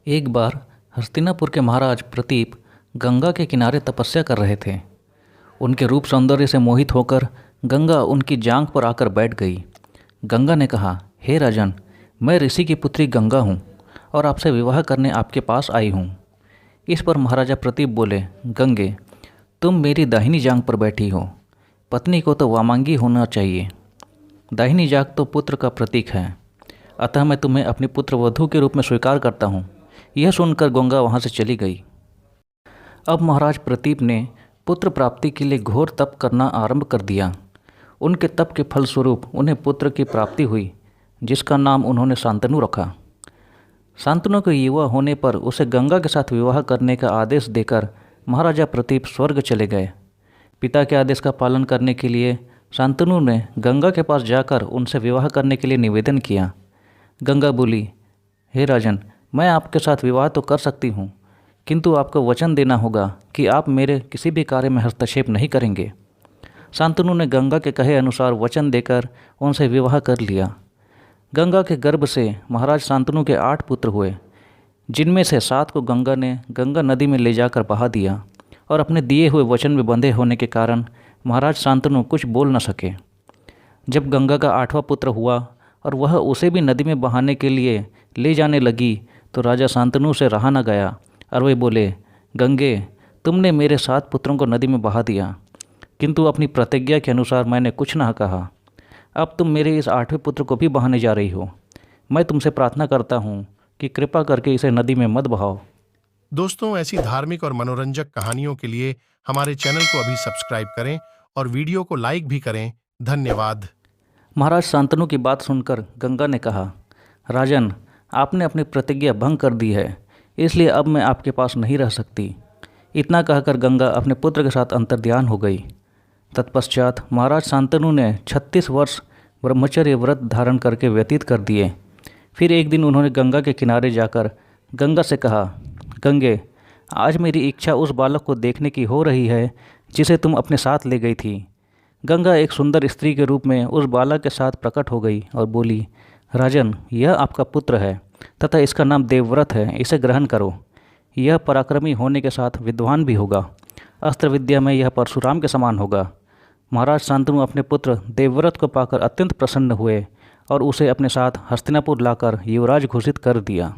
एक बार हस्तिनापुर के महाराज प्रतीप गंगा के किनारे तपस्या कर रहे थे। उनके रूप सौंदर्य से मोहित होकर गंगा उनकी जांघ पर आकर बैठ गई। गंगा ने कहा, हे राजन, मैं ऋषि की पुत्री गंगा हूँ और आपसे विवाह करने आपके पास आई हूँ। इस पर महाराजा प्रतीप बोले, गंगे, तुम मेरी दाहिनी जांघ पर बैठी हो। पत्नी को तो वामांगी होना चाहिए। दाहिनी जांघ तो पुत्र का प्रतीक है, अतः मैं तुम्हें अपनी पुत्र वधू के रूप में स्वीकार करता हूँ। यह सुनकर गंगा वहाँ से चली गई। अब महाराज प्रतीप ने पुत्र प्राप्ति के लिए घोर तप करना आरंभ कर दिया। उनके तप के फलस्वरूप उन्हें पुत्र की प्राप्ति हुई, जिसका नाम उन्होंने शांतनु रखा। शांतनु के युवा होने पर उसे गंगा के साथ विवाह करने का आदेश देकर महाराजा प्रतीप स्वर्ग चले गए। पिता के आदेश का पालन करने के लिए शांतनु ने गंगा के पास जाकर उनसे विवाह करने के लिए निवेदन किया। गंगा बोली, हे राजन, मैं आपके साथ विवाह तो कर सकती हूँ, किंतु आपको वचन देना होगा कि आप मेरे किसी भी कार्य में हस्तक्षेप नहीं करेंगे। शांतनु ने गंगा के कहे अनुसार वचन देकर उनसे विवाह कर लिया। गंगा के गर्भ से महाराज शांतनु के 8 पुत्र हुए, जिनमें से 7 को गंगा ने गंगा नदी में ले जाकर बहा दिया और अपने दिए हुए वचन में बंधे होने के कारण महाराज शांतनु कुछ बोल न सके। जब गंगा का 8वां पुत्र हुआ और वह उसे भी नदी में बहाने के लिए ले जाने लगी तो राजा शांतनु से रहा न गया और वे बोले, गंगे, तुमने मेरे 7 पुत्रों को नदी में बहा दिया, किंतु अपनी प्रतिज्ञा के अनुसार मैंने कुछ न कहा। अब तुम मेरे इस 8वें पुत्र को भी बहाने जा रही हो। मैं तुमसे प्रार्थना करता हूँ कि कृपा करके इसे नदी में मत बहाओ। दोस्तों, ऐसी धार्मिक और मनोरंजक कहानियों के लिए हमारे चैनल को अभी सब्सक्राइब करें और वीडियो को लाइक भी करें। धन्यवाद। महाराज शांतनु की बात सुनकर गंगा ने कहा, राजन, आपने अपनी प्रतिज्ञा भंग कर दी है, इसलिए अब मैं आपके पास नहीं रह सकती। इतना कहकर गंगा अपने पुत्र के साथ अंतर्ध्यान हो गई। तत्पश्चात महाराज शांतनु ने 36 वर्ष ब्रह्मचर्य व्रत धारण करके व्यतीत कर दिए। फिर एक दिन उन्होंने गंगा के किनारे जाकर गंगा से कहा, गंगे, आज मेरी इच्छा उस बालक को देखने की हो रही है जिसे तुम अपने साथ ले गई थी। गंगा एक सुंदर स्त्री के रूप में उस बालक के साथ प्रकट हो गई और बोली, राजन, यह आपका पुत्र है तथा इसका नाम देवव्रत है, इसे ग्रहण करो। यह पराक्रमी होने के साथ विद्वान भी होगा। अस्त्र विद्या में यह परशुराम के समान होगा। महाराज शांतनु अपने पुत्र देवव्रत को पाकर अत्यंत प्रसन्न हुए और उसे अपने साथ हस्तिनापुर लाकर युवराज घोषित कर दिया।